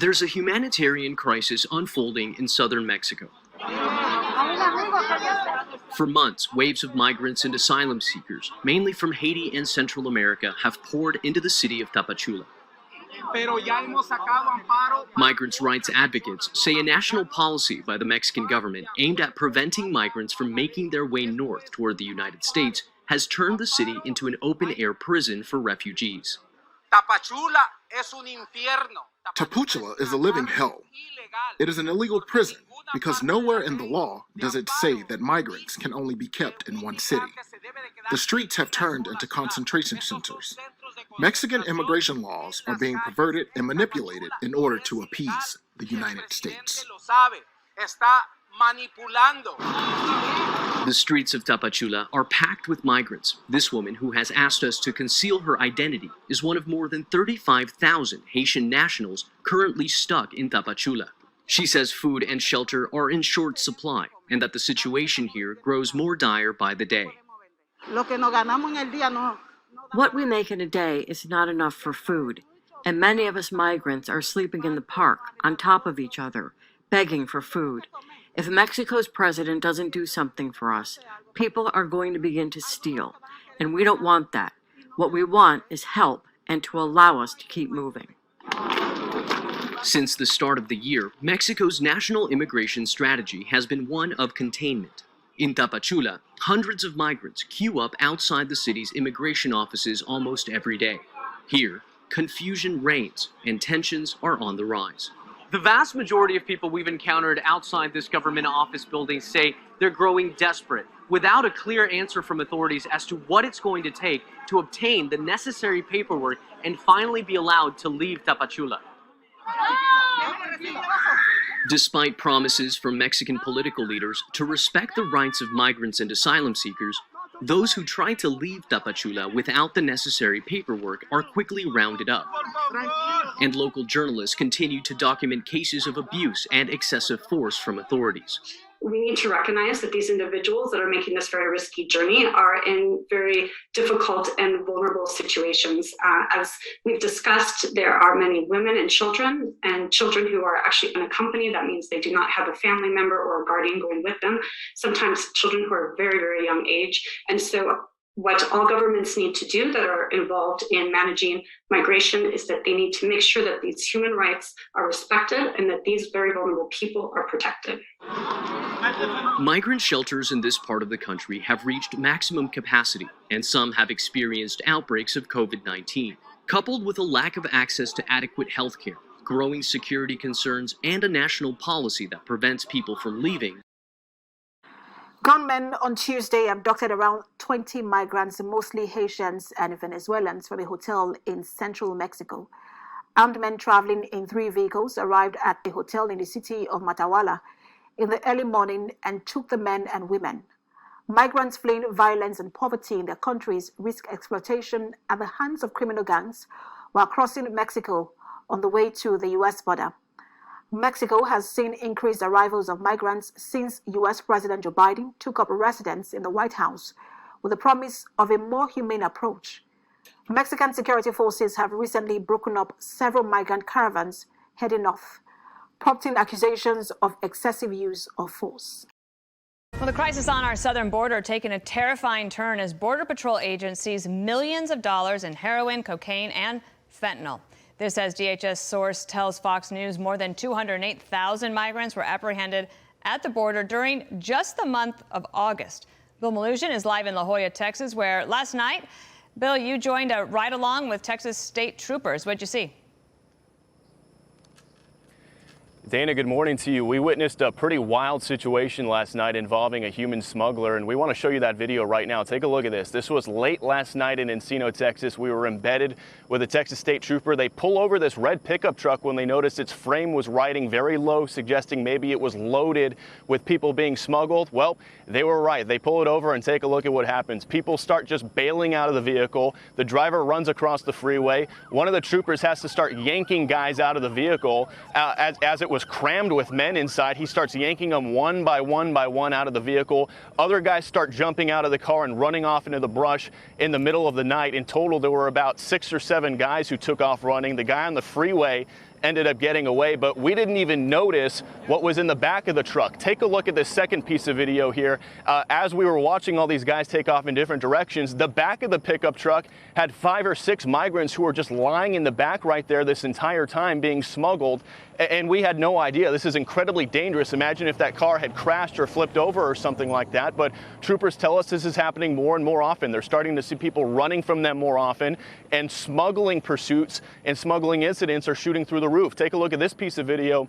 There's a humanitarian crisis unfolding in southern Mexico. For months, waves of migrants and asylum seekers, mainly from Haiti and Central America, have poured into the city of Tapachula. Migrants' rights advocates say a national policy by the Mexican government aimed at preventing migrants from making their way north toward the United States has turned the city into an open-air prison for refugees. Tapachula is a living hell. It is an illegal prison because nowhere in the law does it say that migrants can only be kept in one city. The streets have turned into concentration centers. Mexican immigration laws are being perverted and manipulated in order to appease the United States. The streets of Tapachula are packed with migrants. This woman, who has asked us to conceal her identity, is one of more than 35,000 Haitian nationals currently stuck in Tapachula. She says food and shelter are in short supply and that the situation here grows more dire by the day. What we make in a day is not enough for food, and many of us migrants are sleeping in the park on top of each other, begging for food. If Mexico's president doesn't do something for us, people are going to begin to steal, and we don't want that. What we want is help and to allow us to keep moving. Since the start of the year, Mexico's national immigration strategy has been one of containment. In Tapachula, hundreds of migrants queue up outside the city's immigration offices almost every day. Here, confusion reigns and tensions are on the rise. The vast majority of people we've encountered outside this government office building say they're growing desperate, without a clear answer from authorities as to what it's going to take to obtain the necessary paperwork and finally be allowed to leave Tapachula. Despite promises from Mexican political leaders to respect the rights of migrants and asylum seekers, those who try to leave Tapachula without the necessary paperwork are quickly rounded up. And local journalists continue to document cases of abuse and excessive force from authorities. We need to recognize that these individuals that are making this very risky journey are in very difficult and vulnerable situations. As we've discussed, there are many women and children who are actually unaccompanied. That means they do not have a family member or a guardian going with them. Sometimes children who are very, very young age. And so what all governments need to do that are involved in managing migration is that they need to make sure that these human rights are respected and that these very vulnerable people are protected. Migrant shelters in this part of the country have reached maximum capacity, and some have experienced outbreaks of COVID-19. Coupled with a lack of access to adequate health care, growing security concerns, and a national policy that prevents people from leaving, Gunmen on Tuesday abducted around 20 migrants, mostly Haitians and Venezuelans, from a hotel in central Mexico. Armed men traveling in 3 vehicles arrived at the hotel in the city of Matehuala in the early morning and took the men and women. Migrants fleeing violence and poverty in their countries risk exploitation at the hands of criminal gangs while crossing Mexico on the way to the U.S. border. Mexico has seen increased arrivals of migrants since U.S. President Joe Biden took up residence in the White House with the promise of a more humane approach. Mexican security forces have recently broken up several migrant caravans heading north, prompting accusations of excessive use of force. Well, the crisis on our southern border taking a terrifying turn as Border Patrol agents seize millions of dollars in heroin, cocaine, and fentanyl. This, as DHS source tells Fox News, more than 208,000 migrants were apprehended at the border during just the month of August. Bill Malusian is live in La Joya, Texas, where last night, Bill, you joined a ride-along with Texas state troopers. What'd you see? Dana, good morning to you. We witnessed a pretty wild situation last night involving a human smuggler, and we want to show you that video right now. Take a look at this. This was late last night in Encino, Texas. We were embedded with a Texas state trooper. They pull over this red pickup truck when they noticed its frame was riding very low, suggesting maybe it was loaded with people being smuggled. Well, they were right. They pull it over and take a look at what happens. People start just bailing out of the vehicle. The driver runs across the freeway. One of the troopers has to start yanking guys out of the vehicle as it was crammed with men inside. He starts yanking them one by one out of the vehicle. Other guys start jumping out of the car and running off into the brush in the middle of the night. In total, there were about 6 or 7 guys who took off running. The guy on the freeway ended up getting away, but we didn't even notice what was in the back of the truck. Take a look at the second piece of video here. As we were watching all these guys take off in different directions, the back of the pickup truck had 5 or 6 migrants who were just lying in the back right there this entire time being smuggled, and we had no idea. This is incredibly dangerous. Imagine if that car had crashed or flipped over or something like that, but troopers tell us this is happening more and more often. They're starting to see people running from them more often, and smuggling pursuits and smuggling incidents are shooting through the roof. Take a look at this piece of video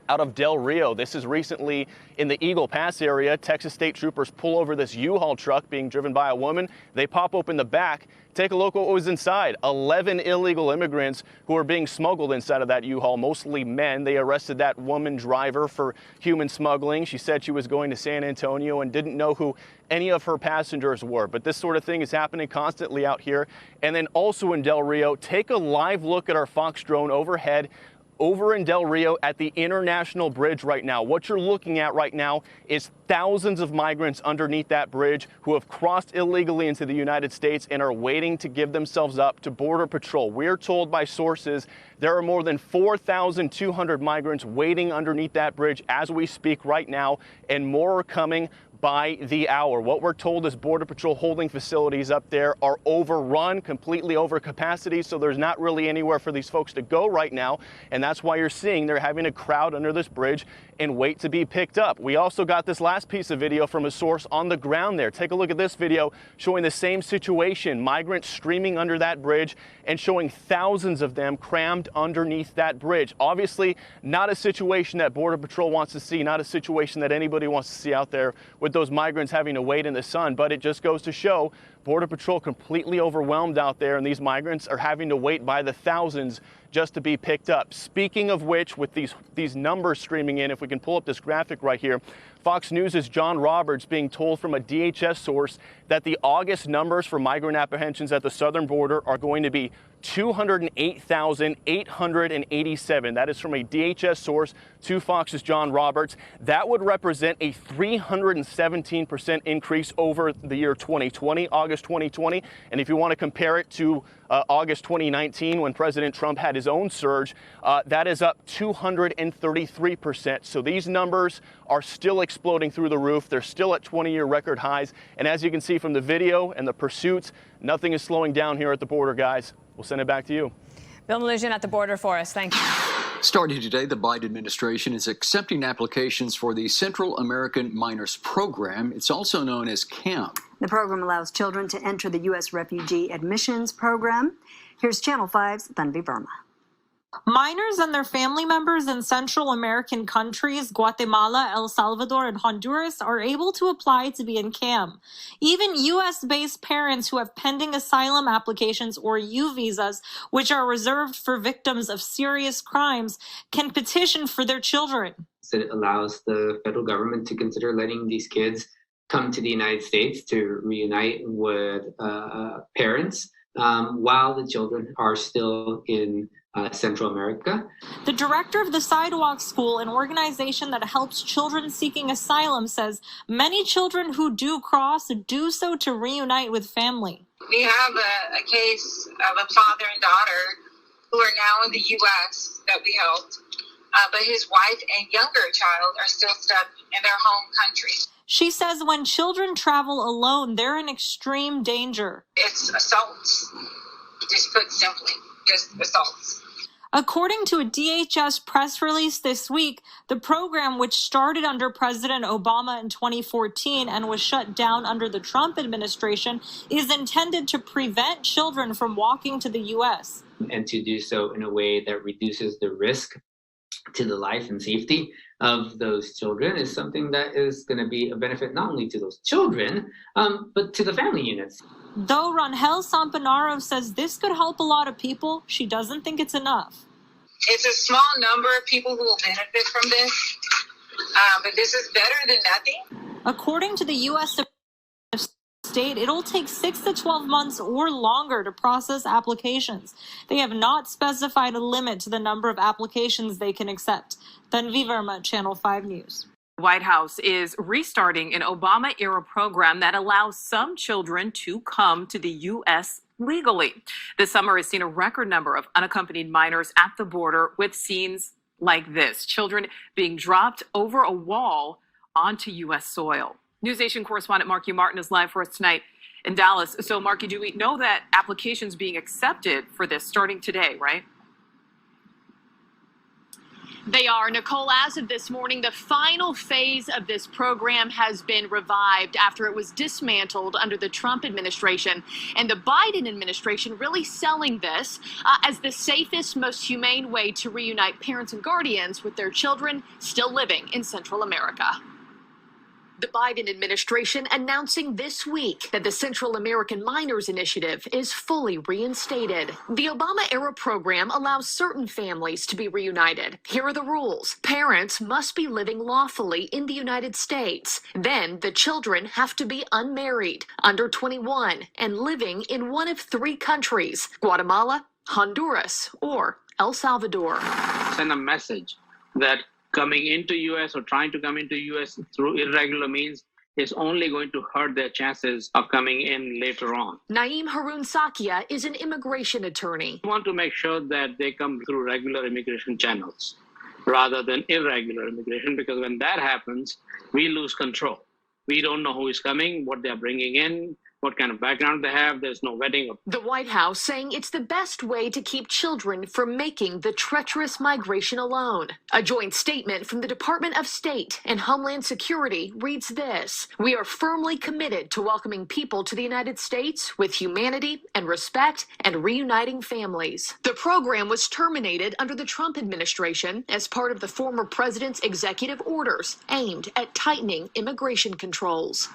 out of Del Rio. This is recently in the Eagle Pass area. Texas State Troopers pull over this U-Haul truck being driven by a woman. They pop open the back. Take a look what was inside. 11 illegal immigrants who are being smuggled inside of that U-Haul, mostly men. They arrested that woman driver for human smuggling. She said she was going to San Antonio and didn't know who any of her passengers were. But this sort of thing is happening constantly out here. And then also in Del Rio, take a live look at our Fox drone overhead. Over in Del Rio at the International Bridge right now. What you're looking at right now is thousands of migrants underneath that bridge who have crossed illegally into the United States and are waiting to give themselves up to Border Patrol. We're told by sources there are more than 4,200 migrants waiting underneath that bridge as we speak right now, and more are coming by the hour. What we're told is Border Patrol holding facilities up there are overrun, completely over capacity, so there's not really anywhere for these folks to go right now, and that's why you're seeing they're having a crowd under this bridge and wait to be picked up. We also got this last piece of video from a source on the ground there. Take a look at this video showing the same situation, migrants streaming under that bridge and showing thousands of them crammed underneath that bridge. Obviously, not a situation that Border Patrol wants to see, not a situation that anybody wants to see out there with those migrants having to wait in the sun, but it just goes to show Border Patrol completely overwhelmed out there, and these migrants are having to wait by the thousands just to be picked up. Speaking of which, with these numbers streaming in, if we can pull up this graphic right here, Fox News' John Roberts being told from a DHS source that the August numbers for migrant apprehensions at the southern border are going to be 208,887. That is from a DHS source to Fox's John Roberts. That would represent a 317% increase over the year 2020, August 2020. And if you want to compare it to August 2019, when President Trump had his own surge, that is up 233%. So these numbers are still exploding through the roof. They're still at 20-year record highs. And as you can see from the video and the pursuits, nothing is slowing down here at the border, guys. We'll send it back to you. Bill Melugin at the border for us. Thank you. Starting today, the Biden administration is accepting applications for the Central American Minors Program. It's also known as CAMP. The program allows children to enter the U.S. Refugee Admissions Program. Here's Channel 5's Tanvi Verma. Minors and their family members in Central American countries, Guatemala, El Salvador, and Honduras, are able to apply to be in CAMP. Even U.S.-based parents who have pending asylum applications or U visas, which are reserved for victims of serious crimes, can petition for their children. It allows the federal government to consider letting these kids come to the United States to reunite with parents while the children are still in Central America. The director of the Sidewalk School, an organization that helps children seeking asylum, says many children who do cross do so to reunite with family. We have a case of a father and daughter who are now in the U.S. that we helped, but his wife and younger child are still stuck in their home country. She says when children travel alone, they're in extreme danger. It's assaults, just put simply, just assaults. According to a DHS press release this week, the program, which started under President Obama in 2014 and was shut down under the Trump administration, is intended to prevent children from walking to the U.S. And to do so in a way that reduces the risk to the life and safety of those children is something that is going to be a benefit not only to those children, but to the family units. Though Rangel Sampanaro says this could help a lot of people, she doesn't think it's enough. It's a small number of people who will benefit from this, but this is better than nothing. According to the U.S. State, it'll take 6 to 12 months or longer to process applications. They have not specified a limit to the number of applications they can accept. Tanvi Verma, Channel 5 News. The White House is restarting an Obama-era program that allows some children to come to the U.S. legally. This summer has seen a record number of unaccompanied minors at the border with scenes like this, children being dropped over a wall onto U.S. soil. NewsNation correspondent Marky Martin is live for us tonight in Dallas. So, Marky, do we know that applications being accepted for this starting today, right? They are. Nicole, as of this morning, the final phase of this program has been revived after it was dismantled under the Trump administration. And the Biden administration really selling this as the safest, most humane way to reunite parents and guardians with their children still living in Central America. The Biden administration announcing this week that the Central American Minors Initiative is fully reinstated. The Obama-era program allows certain families to be reunited. Here are the rules. Parents must be living lawfully in the United States. Then the children have to be unmarried, under 21, and living in one of 3 countries: Guatemala, Honduras, or El Salvador. Send a message that coming into U.S. or trying to come into U.S. through irregular means is only going to hurt their chances of coming in later on. Naeem Harun Sakia is an immigration attorney. We want to make sure that they come through regular immigration channels rather than irregular immigration, because when that happens, we lose control. We don't know who is coming, what they're bringing in, what kind of background they have. There's no vetting. The White House saying it's the best way to keep children from making the treacherous migration alone. A joint statement from the Department of State and Homeland Security reads this: "We are firmly committed to welcoming people to the United States with humanity and respect and reuniting families." The program was terminated under the Trump administration as part of the former president's executive orders aimed at tightening immigration controls.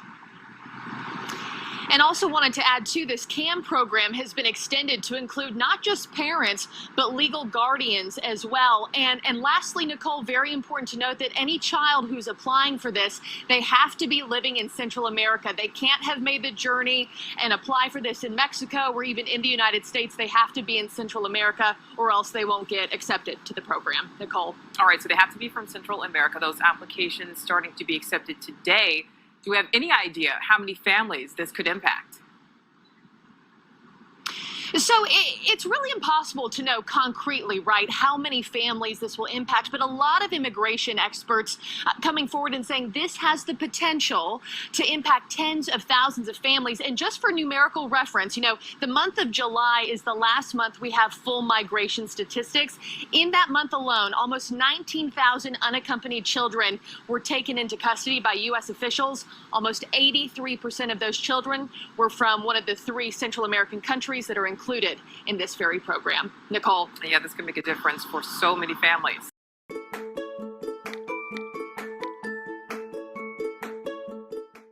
And also wanted to add, too, this CAM program has been extended to include not just parents, but legal guardians as well. And lastly, Nicole, very important to note that any child who's applying for this, they have to be living in Central America. They can't have made the journey and apply for this in Mexico or even in the United States. They have to be in Central America or else they won't get accepted to the program. Nicole. All right, so they have to be from Central America. Those applications starting to be accepted today. Do we have any idea how many families this could impact? So it's really impossible to know concretely, right, how many families this will impact. But a lot of immigration experts coming forward and saying this has the potential to impact tens of thousands of families. And just for numerical reference, you know, the month of July is the last month we have full migration statistics. In that month alone, almost 19,000 unaccompanied children were taken into custody by U.S. officials. Almost 83% of those children were from one of the 3 Central American countries that are included in this very program. Nicole. Yeah, this can make a difference for so many families.